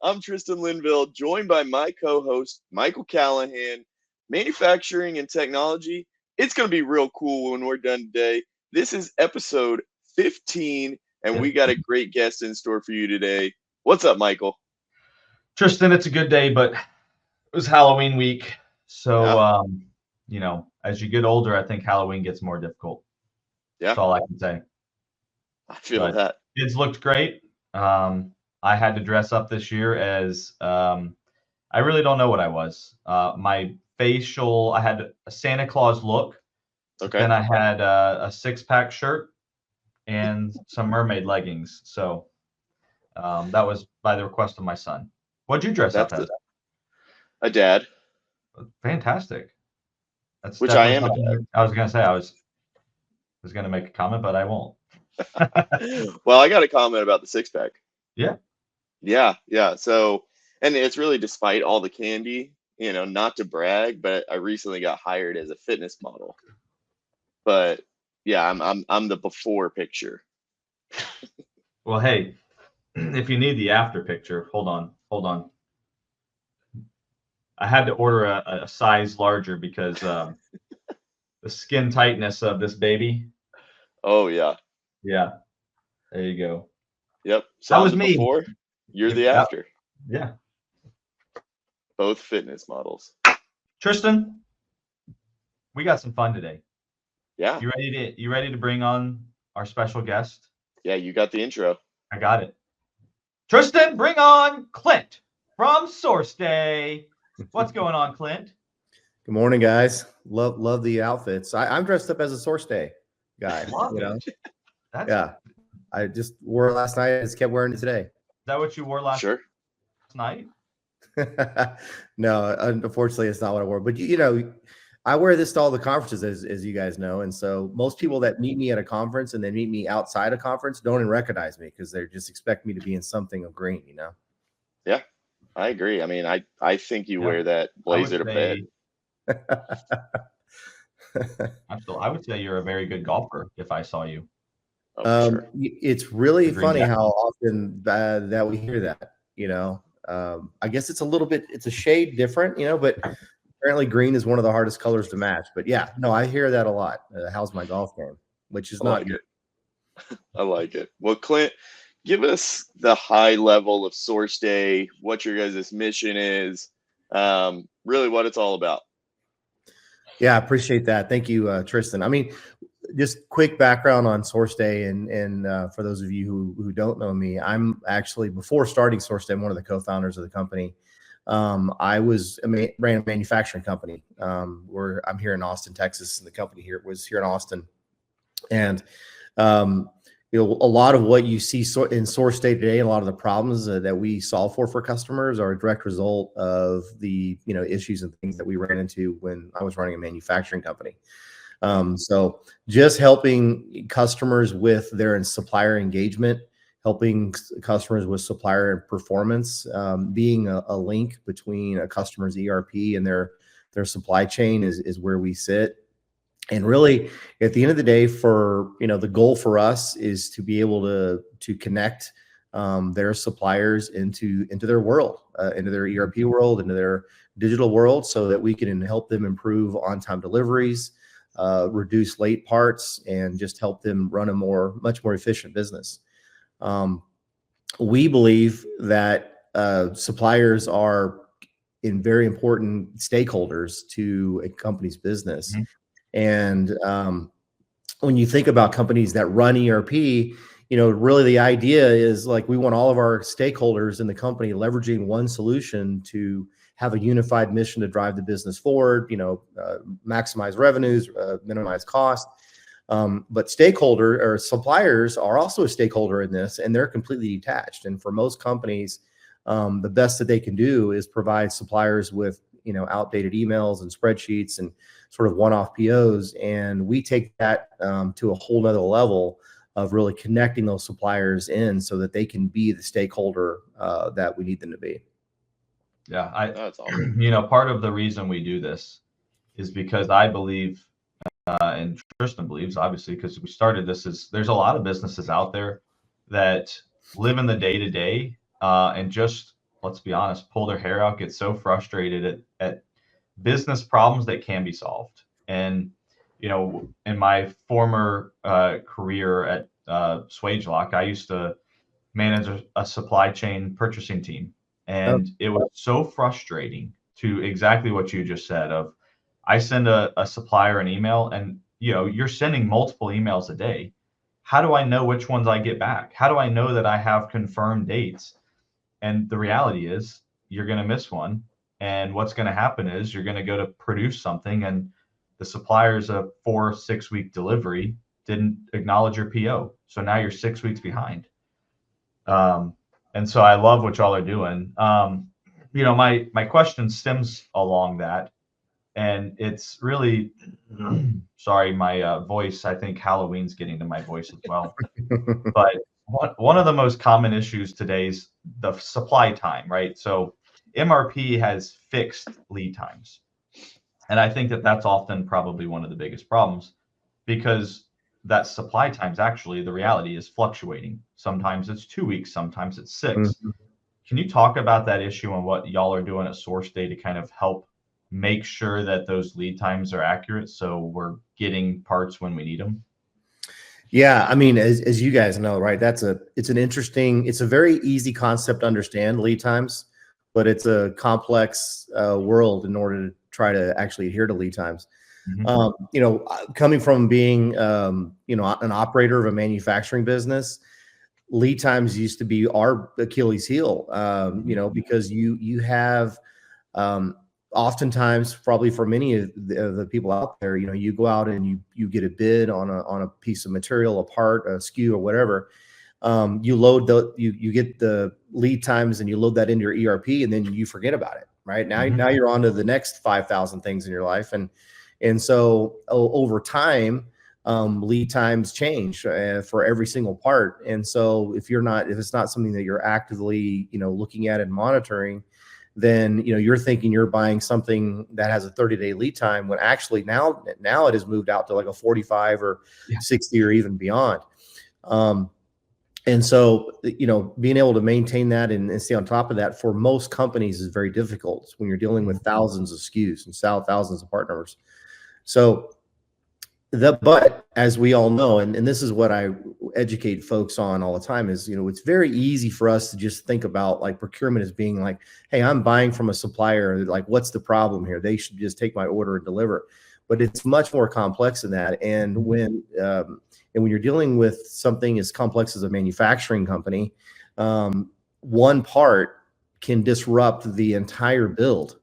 I'm Tristan Linville, joined by my co-host, Michael Callahan. Manufacturing and technology. It's going to be real cool when we're done today. This is episode 15, and we got a great guest in store for you today. What's up, Michael? Tristan, it's a good day, but it was Halloween week. So, Yeah, as you get older, I think Halloween gets more difficult. yeah, That's all I can say. I feel But that. kids looked great. I had to dress up this year as I really don't know what I was. I had a Santa Claus look, but Okay. then I had a six-pack shirt and some mermaid leggings. So that was by the request of my son. What'd you dress up That's as? a dad, Fantastic. That's which I definitely am a something I was gonna say. I was gonna make a comment, but I won't. dad. Well, I got a comment about the six pack. Yeah. Yeah, yeah. So, and it's really despite all the candy, not to brag, but I recently got hired as a fitness model. But yeah, I'm the before picture. Well, hey, if you need the after picture, hold on. I had to order a size larger because the skin tightness of this baby. Oh yeah. Yeah, there you go. Yep. So That I'm was the me. before, you're Yep, the after. yeah. Both fitness models. Tristan, we got some fun today. Yeah. You ready to bring on our special guest? Yeah, you got the intro. I got it. Tristan, bring on Clint from SourceDay. What's going on, Clint? Good morning, guys. Love the outfits. I'm dressed up as a SourceDay guy. Love You it. know, That's yeah. I just wore it last night. I just kept wearing it today. Is that what you wore last Sure. night? No, unfortunately, it's not what I wore. But I wear this to all the conferences, as you guys know. And so most people that meet me at a conference and then meet me outside a conference don't even recognize me because they just expect me to be in something of green. Yeah, I agree. I mean, I think you Yeah. wear that I would blazer to bed. say absolutely. I would say you're a very good golfer if I saw you. Oh, for sure. It's really The green funny jacket. how often that we hear that. I guess it's a shade different, but apparently green is one of the hardest colors to match. But yeah, no, I hear that a lot. How's my golf game? Which is I not like good. it. I like it. Well, Clint, give us the high level of Source Day, what your guys' mission is, really what it's all about. Yeah, I appreciate that. Thank you, Tristan. I mean, just quick background on SourceDay, and for those of you who don't know me, I'm actually, before starting SourceDay, I'm one of the co-founders of the company. Ran a manufacturing company. Where I'm here in Austin, Texas, and the company here was here in Austin. And um, a lot of what you see in SourceDay today, and a lot of the problems that we solve for customers, are a direct result of the issues and things that we ran into when I was running a manufacturing company. So just helping customers with their supplier engagement, helping customers with supplier performance, being a link between a customer's ERP and their supply chain is where we sit. And really, at the end of the day, the goal for us is to be able to connect their suppliers into their world, into their ERP world, into their digital world, so that we can help them improve on-time deliveries, reduce late parts, and just help them run a much more efficient business. We believe that suppliers are very important stakeholders to a company's business. Mhm. And when you think about companies that run ERP, really the idea is, like, we want all of our stakeholders in the company leveraging one solution to have a unified mission to drive the business forward, maximize revenues, minimize cost. But stakeholder or suppliers are also a stakeholder in this, and they're completely detached. And for most companies, the best that they can do is provide suppliers with outdated emails and spreadsheets and sort of one-off POs. And we take that to a whole nother level of really connecting those suppliers in so that they can be the stakeholder that we need them to be. Yeah, That's awesome. part of the reason we do this is because I believe, and Tristan believes, obviously, because we started this, is there's a lot of businesses out there that live in the day to day and just let's be honest, pull their hair out, get so frustrated at business problems that can be solved. And, in my former career at SwageLock, I used to manage a supply chain purchasing team. Oh, And it was so frustrating to exactly what you just said of, I send a supplier an email and, you're sending multiple emails a day. How do I know which ones I get back? How do I know that I have confirmed dates? And the reality is you're going to miss one. And what's going to happen is you're going to go to produce something and the supplier's a 4-6 week delivery didn't acknowledge your PO. So now you're 6 weeks behind. And so I love what y'all are doing. My question stems along that, and it's really, sorry, my voice. I think Halloween's getting to my voice as well. But one of the most common issues today is the supply time, right? So MRP has fixed lead times, and I think that that's often probably one of the biggest problems because that supply times actually the reality is fluctuating. Sometimes it's 2 weeks, sometimes it's 6. Mhm. Can you talk about that issue and what y'all are doing at SourceDay to kind of help make sure that those lead times are accurate so we're getting parts when we need them? Yeah, I mean, as you guys know, right? It's a very easy concept to understand, lead times, but it's a complex world in order to try to actually adhere to lead times. Coming from being an operator of a manufacturing business, lead times used to be our Achilles heel. Because you have oftentimes, probably for many of the people out there, you go out and you get a bid on a piece of material, a part, a SKU, or whatever. You get the lead times and you load that into your ERP, and then you forget about it. Right now you're on to the next 5,000 things in your life, and so over time, lead times change for every single part. And so if it's not something that you're actively looking at and monitoring, then you're thinking you're buying something that has a 30-day lead time, when actually now it has moved out to like a 45 or 60 or even beyond. And so being able to maintain that and stay on top of that for most companies is very difficult when you're dealing with thousands of SKUs and thousands of part numbers. So but as we all know, and this is what I educate folks on all the time, is it's very easy for us to just think about like procurement as being like, hey, I'm buying from a supplier, like what's the problem here? They should just take my order and deliver. But it's much more complex than that. And when you're dealing with something as complex as a manufacturing company, one part can disrupt the entire build.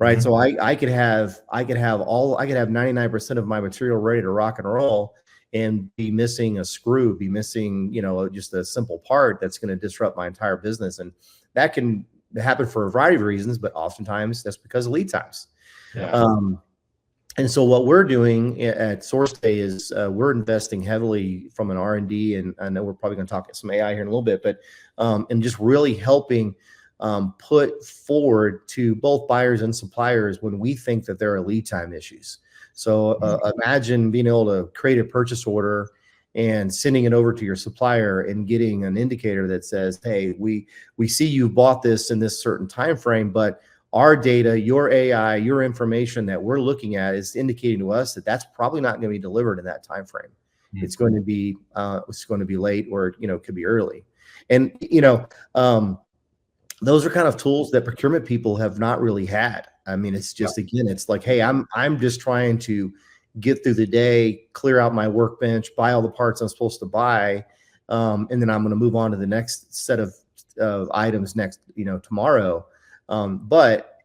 Right. So I could have 99% of my material ready to rock and roll and be missing a screw, be missing, just a simple part that's going to disrupt my entire business. And that can happen for a variety of reasons, but oftentimes that's because of lead times. Yeah. And so what we're doing at SourceDay is we're investing heavily from an R&D, and I know we're probably going to talk some AI here in a little bit, but and just really helping put forward to both buyers and suppliers when we think that there are lead time issues. So imagine being able to create a purchase order and sending it over to your supplier and getting an indicator that says, hey, we see you bought this in this certain time frame, but our data, your AI, your information that we're looking at is indicating to us that that's probably not going to be delivered in that time frame. It's going to be late, or it could be early. And those are kind of tools that procurement people have not really had. I mean, it's just, again, it's like, hey, I'm just trying to get through the day, clear out my workbench, buy all the parts I'm supposed to buy, and then I'm going to move on to the next set of items tomorrow. But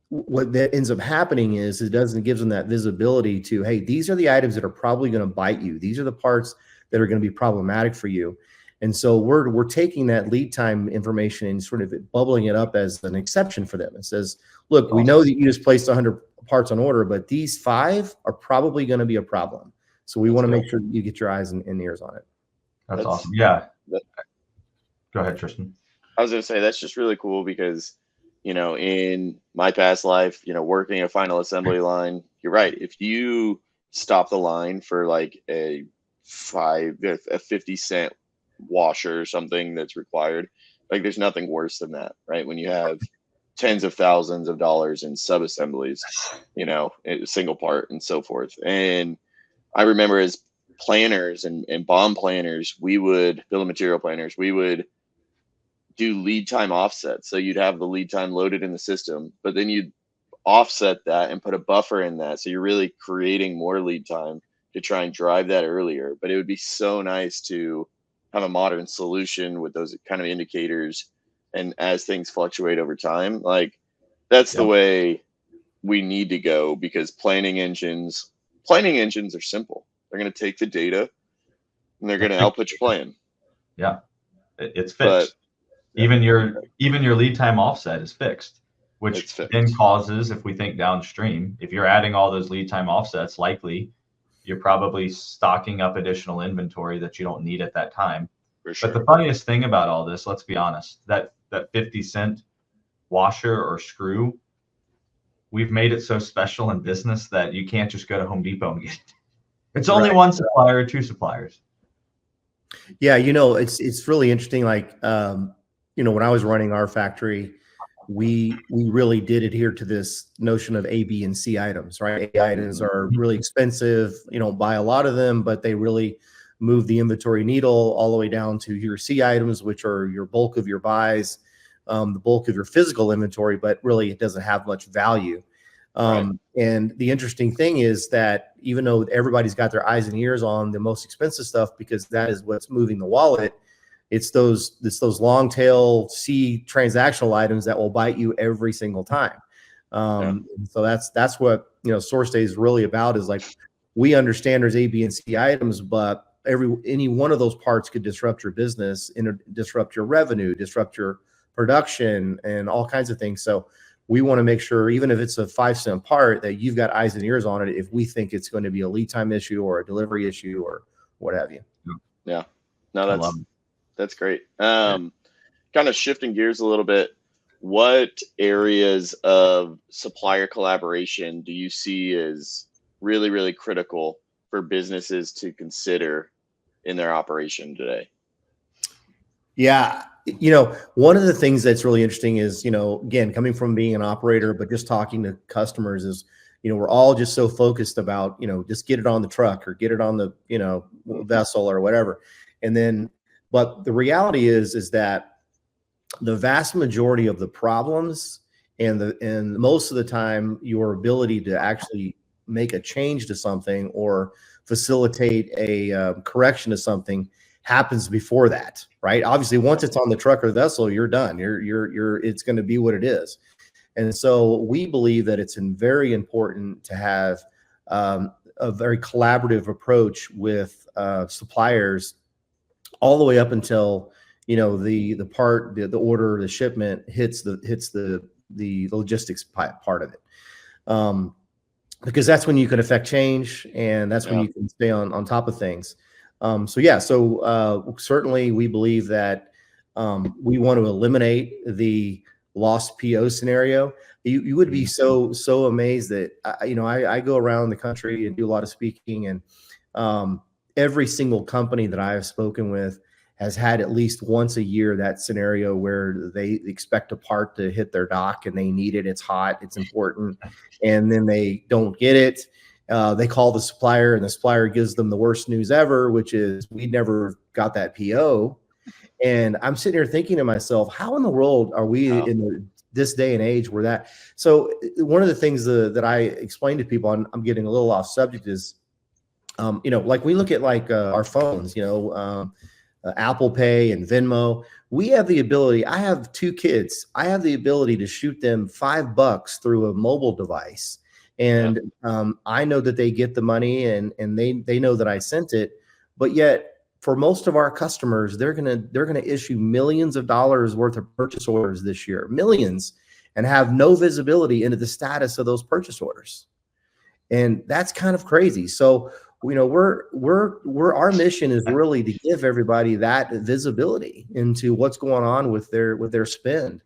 what that ends up happening is it gives them that visibility to, hey, these are the items that are probably going to bite you. These are the parts that are going to be problematic for you. And so we're taking that lead time information and sort of bubbling it up as an exception for them. It says, look, we know that you just placed 100 parts on order, but these 5 are probably going to be a problem. So we want to make sure that you get your eyes and ears on it. That's awesome. Yeah. Go ahead, Tristan. I was going to say, that's just really cool because, in my past life, working a final assembly line, you're right. If you stop the line for like a 50 cent washer or something that's required, Like there's nothing worse than that, right? When you have tens of thousands of dollars in sub-assemblies, a single part and so forth. And I remember as planners and BOM planners, we would bill of material planners, we would do lead time offsets. So you'd have the lead time loaded in the system, but then you'd offset that and put a buffer in that. So you're really creating more lead time to try and drive that earlier. But it would be so nice to have a modern solution with those kind of indicators. And as things fluctuate over time, like that's the way we need to go, because planning engines are simple. They're going to take the data and they're going to output your plan. Yeah, it's fixed. But, even your lead time offset is fixed, which then causes, if we think downstream, if you're adding all those lead time offsets, likely you're probably stocking up additional inventory that you don't need at that time. For sure. But the funniest thing about all this, let's be honest, that 50-cent washer or screw, we've made it so special in business that you can't just go to Home Depot and get it. It's only one supplier or two suppliers. Yeah, it's really interesting. Like, when I was running our factory, we really did adhere to this notion of A, B, and C items, right? A items are really expensive. You don't buy a lot of them, but they really move the inventory needle all the way down to your C items, which are your bulk of your buys, the bulk of your physical inventory, but really it doesn't have much value. And the interesting thing is that even though everybody's got their eyes and ears on the most expensive stuff, because that is what's moving the wallet, it's those long tail C transactional items that will bite you every single time. So that's what SourceDay is really about, is like, we understand there's A, B, and C items, but any one of those parts could disrupt your business, disrupt your revenue, disrupt your production, and all kinds of things. So we want to make sure, even if it's a 5-cent part, that you've got eyes and ears on it if we think it's going to be a lead time issue or a delivery issue or what have you. Yeah, no, that's great. Kind of shifting gears a little bit, what areas of supplier collaboration do you see as really, really critical for businesses to consider in their operation today? Yeah. One of the things that's really interesting is, again, coming from being an operator, but just talking to customers is, we're all just so focused about, just get it on the truck or get it on the, vessel or whatever. But the reality is that the vast majority of the problems and most of the time, your ability to actually make a change to something or facilitate a correction to something happens before that, right? Obviously, once it's on the truck or the vessel, you're done. It's going to be what it is. And so we believe that it's very important to have a very collaborative approach with suppliers all the way up until the part, the order, the shipment hits the logistics part of it, because that's when you can affect change, and that's when you can stay on top of things. So certainly we believe that we want to eliminate the lost PO scenario. You would be so amazed that I go around the country and do a lot of speaking, and every single company that I have spoken with has had at least once a year that scenario where they expect a part to hit their dock and they need it. It's hot, it's important, and then they don't get it. They call the supplier, and the supplier gives them the worst news ever, which is, we never got that PO. And I'm sitting here thinking to myself, how in the world are we in this day and age where that? So one of the things that I explain to people, and I'm getting a little off subject, is, like we look at our phones, Apple Pay and Venmo. We have the ability. I have 2 kids. I have the ability to shoot them $5 through a mobile device. And I know that they get the money, and they know that I sent it. But yet, for most of our customers, they're gonna issue millions of dollars worth of purchase orders this year, millions, and have no visibility into the status of those purchase orders. And that's kind of crazy. So, our mission is really to give everybody that visibility into what's going on with their spend.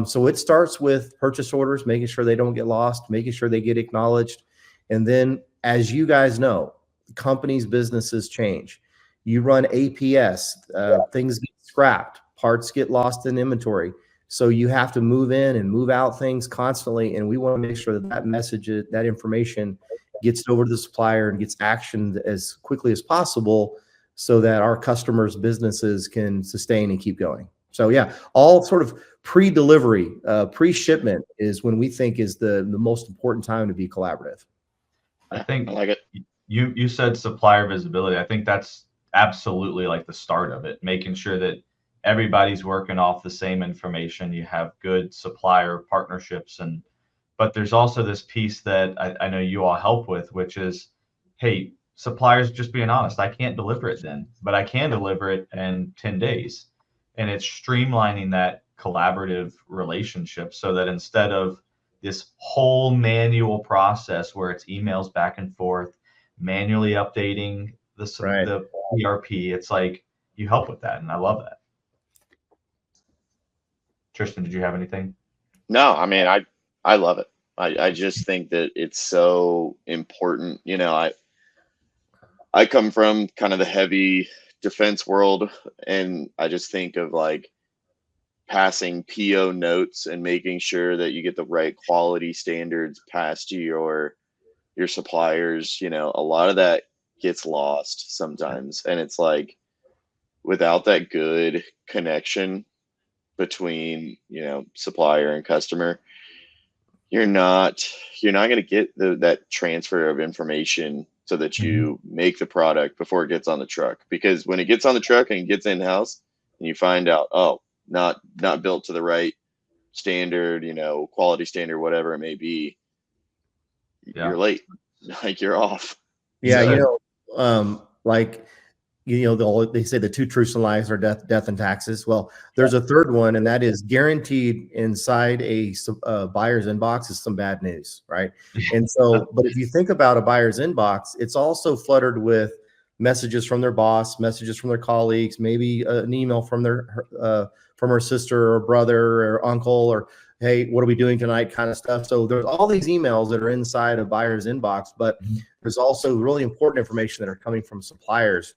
So it starts with purchase orders, making sure they don't get lost, making sure they get acknowledged. And then, as you guys know, companies' businesses change. You run APS, things get scrapped, parts get lost in inventory. So you have to move in and move out things constantly. And we want to make sure that that message, that information gets over to the supplier and gets actioned as quickly as possible so that our customers' businesses can sustain and keep going. So yeah, all sort of pre-delivery, pre-shipment is when we think is the most important time to be collaborative. I think I like it. you said supplier visibility. I think that's absolutely like the start of it, making sure that everybody's working off the same information. You have good supplier partnerships, but there's also this piece that I know you all help with, which is, hey, suppliers just being honest. I can't deliver it then, but I can deliver it in 10 days. And it's streamlining that collaborative relationship so that instead of this whole manual process where it's emails back and forth, manually updating the ERP, it's like you help with that. And I love that. Tristan, did you have anything? No, I mean, I love it. I just think that it's so important. You know, I come from kind of the heavy defense world, and I just think of like passing PO notes and making sure that you get the right quality standards passed to your suppliers. You know, a lot of that gets lost sometimes, and it's like without that good connection between, you know, supplier and customer, you're not going to get that transfer of information so that you make the product before it gets on the truck. Because when it gets on the truck and gets in house and you find out, oh, not built to the right standard, you know, quality standard, whatever it may be, you're late. Like you're off. Yeah, you know, like, you know, they say the two truths in life are death and taxes. Well, there's a third one, and that is guaranteed inside a buyer's inbox is some bad news, right? And so, but if you think about a buyer's inbox, it's also fluttered with messages from their boss, messages from their colleagues, maybe an email from her sister or brother or uncle, or hey, what are we doing tonight kind of stuff. So there's all these emails that are inside a buyer's inbox, but there's also really important information that are coming from suppliers.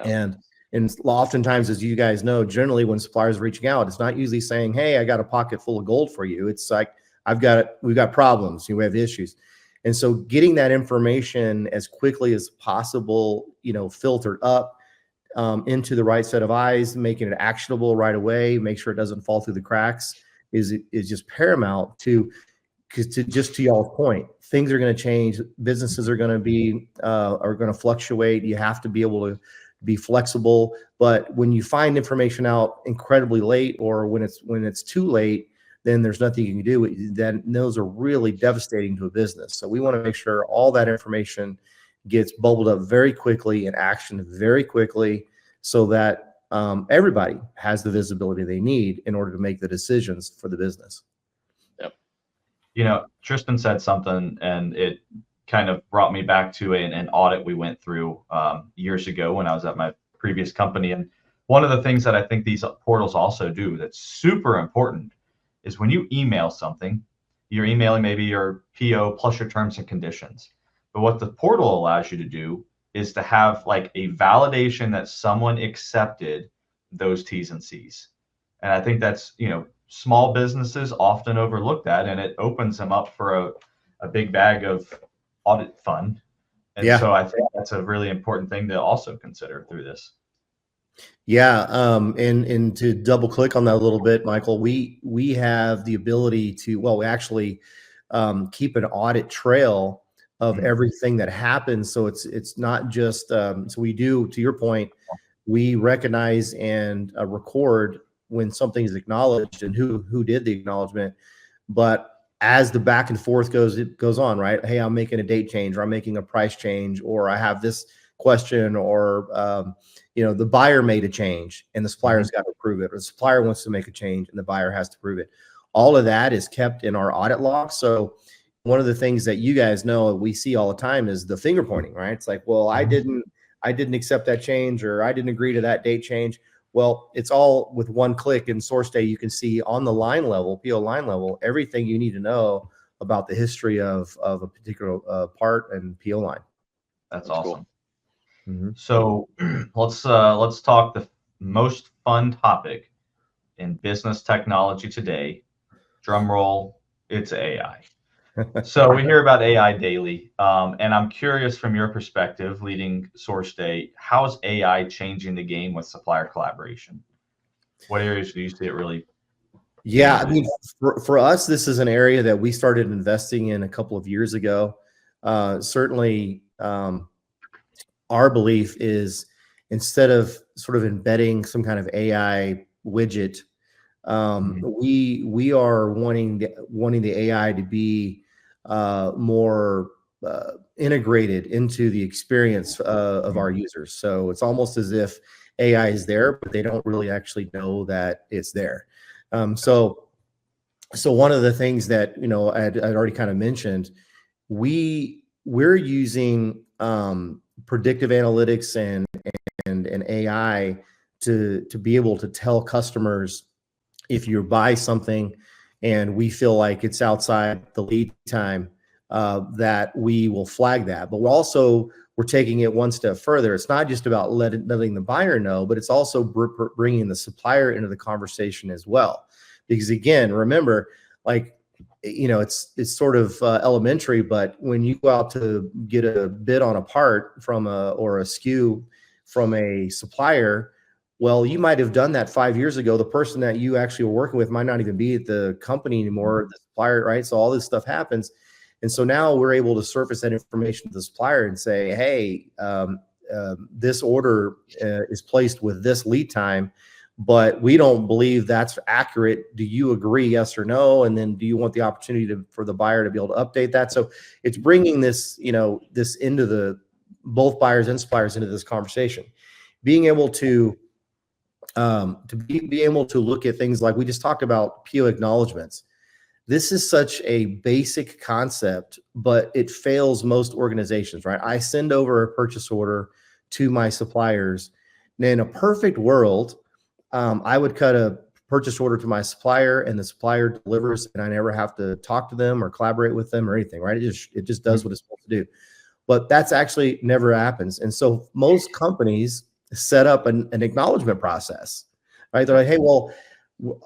And oftentimes, as you guys know, generally when suppliers are reaching out, it's not usually saying, hey, I got a pocket full of gold for you. It's like, we've got problems, we have issues. And so getting that information as quickly as possible, you know, filtered up into the right set of eyes, making it actionable right away, make sure it doesn't fall through the cracks is just paramount because to y'all's point, things are going to change. Businesses are going to fluctuate. You have to be able to be flexible. But when you find information out incredibly late, or when it's too late, then there's nothing you can do. Then those are really devastating to a business. So we want to make sure all that information gets bubbled up very quickly and actioned very quickly, so that everybody has the visibility they need in order to make the decisions for the business. Yep. You know, Tristan said something, and it kind of brought me back to an audit we went through years ago when I was at my previous company. And one of the things that I think these portals also do that's super important is when you email something, you're emailing maybe your PO plus your terms and conditions. But what the portal allows you to do is to have like a validation that someone accepted those T's and C's. And I think that's, you know, small businesses often overlook that, and it opens them up for a big bag of audit fund. And so I think that's a really important thing to also consider through this. Yeah. And to double click on that a little bit, Michael, we have the ability to, well, we actually keep an audit trail of everything that happens. So it's not just, so we do, to your point, we recognize and record when something is acknowledged and who did the acknowledgement. But as the back and forth goes on, right? Hey, I'm making a date change, or I'm making a price change, or I have this question, or you know, the buyer made a change and the supplier's got to approve it, or the supplier wants to make a change and the buyer has to prove it. All of that is kept in our audit log. So one of the things that you guys know we see all the time is the finger pointing, right? It's like, well, I didn't accept that change, or I didn't agree to that date change. Well, it's all with one click in SourceDay. You can see on the line level, PO line level, everything you need to know about the history of a particular part and PO line. That's awesome. Cool. So let's talk the most fun topic in business technology today, drum roll, it's AI. So we hear about AI daily, and I'm curious from your perspective, leading SourceDay, how is AI changing the game with supplier collaboration? What areas do you see it really? Yeah, I mean, for us, this is an area that we started investing in a couple of years ago. Certainly, our belief is instead of sort of embedding some kind of AI widget, we are wanting the AI to be more integrated into the experience of our users. So it's almost as if AI is there, but they don't really actually know that it's there. So one of the things that I'd already kind of mentioned, we're using predictive analytics and AI to be able to tell customers if you buy something and we feel like it's outside the lead time, that we will flag that. But we're taking it one step further. It's not just about letting the buyer know, but it's also bringing the supplier into the conversation as well. Because again, remember, like, it's sort of elementary, but when you go out to get a bid on a part or a SKU from a supplier, well, you might have done that 5 years ago. The person that you actually were working with might not even be at the company anymore, the supplier, right? So all this stuff happens. And so now we're able to surface that information to the supplier and say, hey, this order is placed with this lead time, but we don't believe that's accurate. Do you agree, yes or no? And then do you want the opportunity for the buyer to be able to update that? So it's bringing this, this into both buyers and suppliers into this conversation, being able to be able to look at things like we just talked about, PO acknowledgments. This is such a basic concept, but it fails most organizations, right? I send over a purchase order to my suppliers. And in a perfect world, I would cut a purchase order to my supplier and the supplier delivers and I never have to talk to them or collaborate with them or anything, right? It just does what it's supposed to do. But that's actually never happens. And so most companies set up an acknowledgement process, right? They're like, hey, well,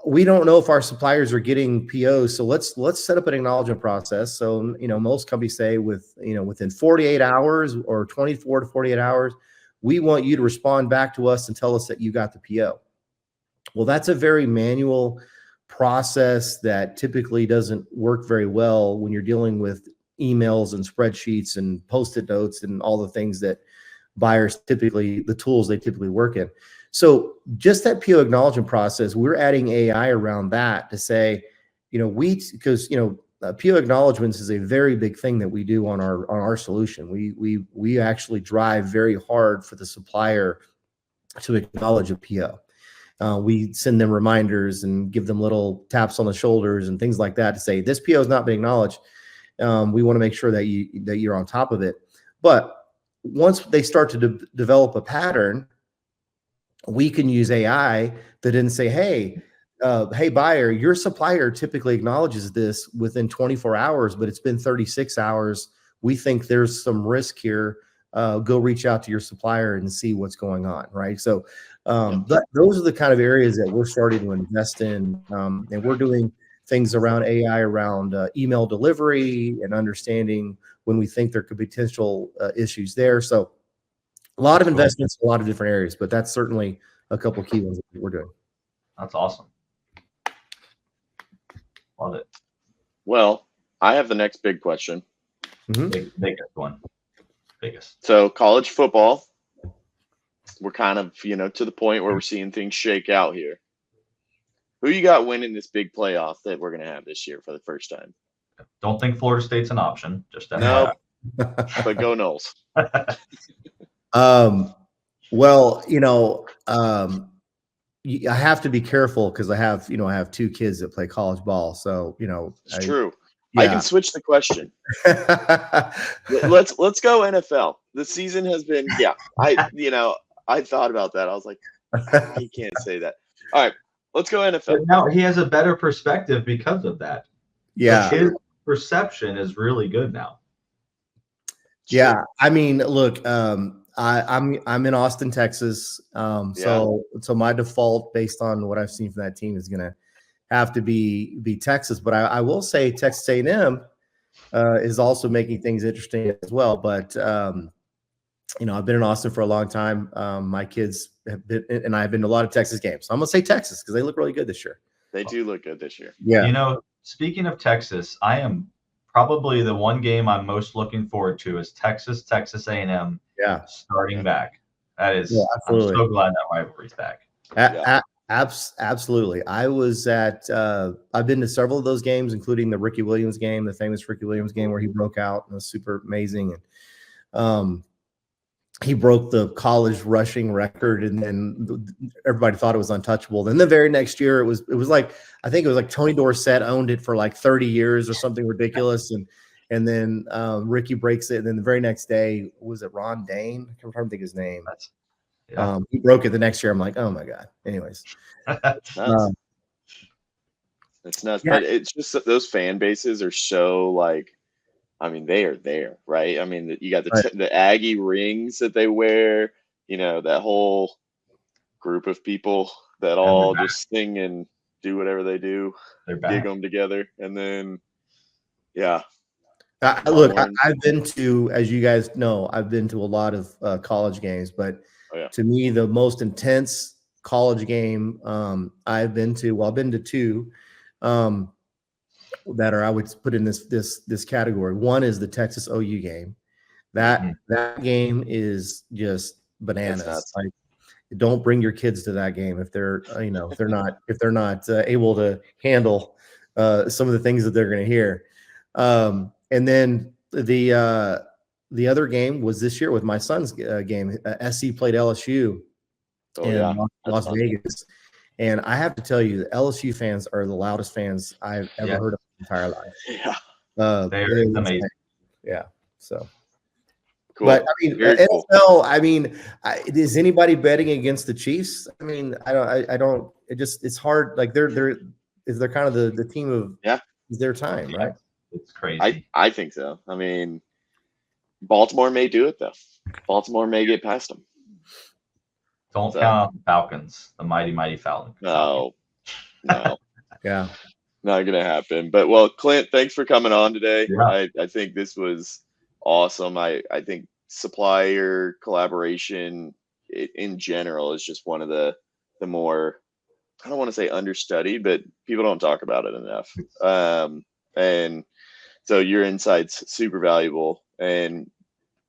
we don't know if our suppliers are getting POs, so let's set up an acknowledgement process. So most companies say within 48 hours or 24 to 48 hours, we want you to respond back to us and tell us that you got the PO. Well, that's a very manual process that typically doesn't work very well when you're dealing with emails and spreadsheets and Post-it notes and all the things that buyers the tools they typically work in. So just that PO acknowledgement process, we're adding AI around that to say, because PO acknowledgements is a very big thing that we do on our solution. We actually drive very hard for the supplier to acknowledge a PO. We send them reminders and give them little taps on the shoulders and things like that to say this PO is not being acknowledged. We want to make sure that you're on top of it. But once they start to develop a pattern, we can use AI that then say, hey, buyer, your supplier typically acknowledges this within 24 hours, but it's been 36 hours. We think there's some risk here. Go reach out to your supplier and see what's going on, right? So those are the kind of areas that we're starting to invest in, and we're doing things around AI, around email delivery and understanding when we think there could be potential issues there. So a lot of investments in a lot of different areas, but that's certainly a couple of key ones that we're doing. That's awesome. Love it. Well, I have the next big question. Biggest one. Biggest. So college football, we're kind of, to the point where we're seeing things shake out here. Who you got winning this big playoff that we're going to have this year for the first time? Don't think Florida State's an option. Just no, but go Noles. Well, I have to be careful because I have two kids that play college ball. So, it's true. Yeah. I can switch the question. Let's go NFL. The season has been, I thought about that. I was like, you can't say that. All right, let's go NFL. But now he has a better perspective because of that. Yeah. So his perception is really good now. Yeah. I mean, look, I'm in Austin, Texas. So my default, based on what I've seen from that team, is going to have to be Texas. But I will say Texas A&M is also making things interesting as well. But I've been in Austin for a long time. My kids have been, and I've been to a lot of Texas games. So I'm going to say Texas because they look really good this year. They do look good this year. Yeah. Speaking of Texas, I am probably the one game I'm most looking forward to is Texas A&M. Yeah. Starting back. That is, I'm so glad that rivalry's back. Absolutely. I was I've been to several of those games, including the Ricky Williams game, the famous Ricky Williams game where he broke out and was super amazing. And he broke the college rushing record, and then everybody thought it was untouchable. Then the very next year, it was like, I think it was like Tony Dorsett owned it for like 30 years or something ridiculous. And then Ricky breaks it. And then the very next day, was it Ron Dane? I can't think his name. He broke it the next year. I'm like, oh my God. Anyways. It's nuts. It's nuts. Yeah. But it's just those fan bases are so like, I mean, they are there, right? I mean, you got the Aggie rings that they wear, that whole group of people that all just sing and do whatever they do. They're back. Dig them together. And then, look, I've been to, as you guys know, I've been to a lot of college games, but to me, the most intense college game I've been to two that are, I would put in this category. One is the Texas OU game. That game is just bananas. Like, don't bring your kids to that game if they're if they're not able to handle some of the things that they're going to hear. And then the other game was this year with my son's game. SC played LSU in Las Vegas. And I have to tell you, the LSU fans are the loudest fans I've ever heard of my entire life. Yeah. They're amazing. Yeah. So cool. But I mean, NFL, cool. I mean, is anybody betting against the Chiefs? I mean, I don't, it's hard. Like they're kind of the team of their time, right? It's crazy. I think so. I mean, Baltimore may do it though. Baltimore may get past them. Don't count on the Falcons, the mighty Falcons. No. Yeah. Not going to happen. But, well, Clint, thanks for coming on today. Yeah. I think this was awesome. I think supplier collaboration in general is just one of the more, I don't want to say understudied, but people don't talk about it enough. And so your insight's super valuable. And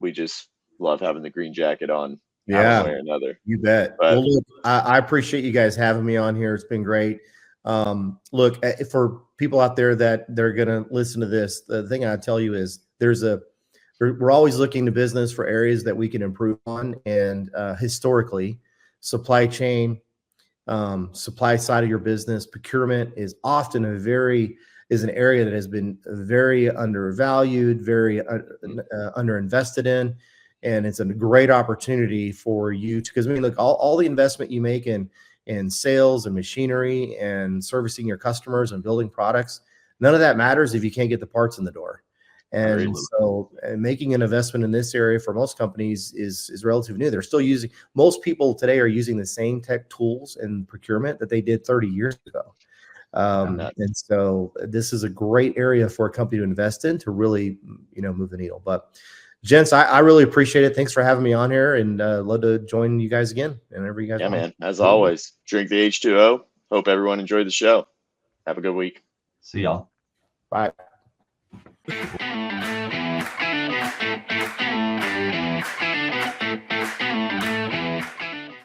we just love having the green jacket on. Yeah, way or another. You bet. But, well, look, I appreciate you guys having me on here. It's been great. Look, for people out there that they're going to listen to this, the thing I tell you is we're always looking to business for areas that we can improve on. And historically, supply chain, supply side of your business, procurement is often an area that has been very undervalued, very underinvested in. And it's a great opportunity for you because I mean, look, all the investment you make in sales and machinery and servicing your customers and building products, none of that matters if you can't get the parts in the door. And so making an investment in this area for most companies is relatively new. They're still most people today are using the same tech tools and procurement that they did 30 years ago. And so this is a great area for a company to invest in to really, move the needle. But gents, I really appreciate it. Thanks for having me on here, and love to join you guys again. Whenever you guys want. Man. As always, drink the H2O. Hope everyone enjoyed the show. Have a good week. See y'all. Bye.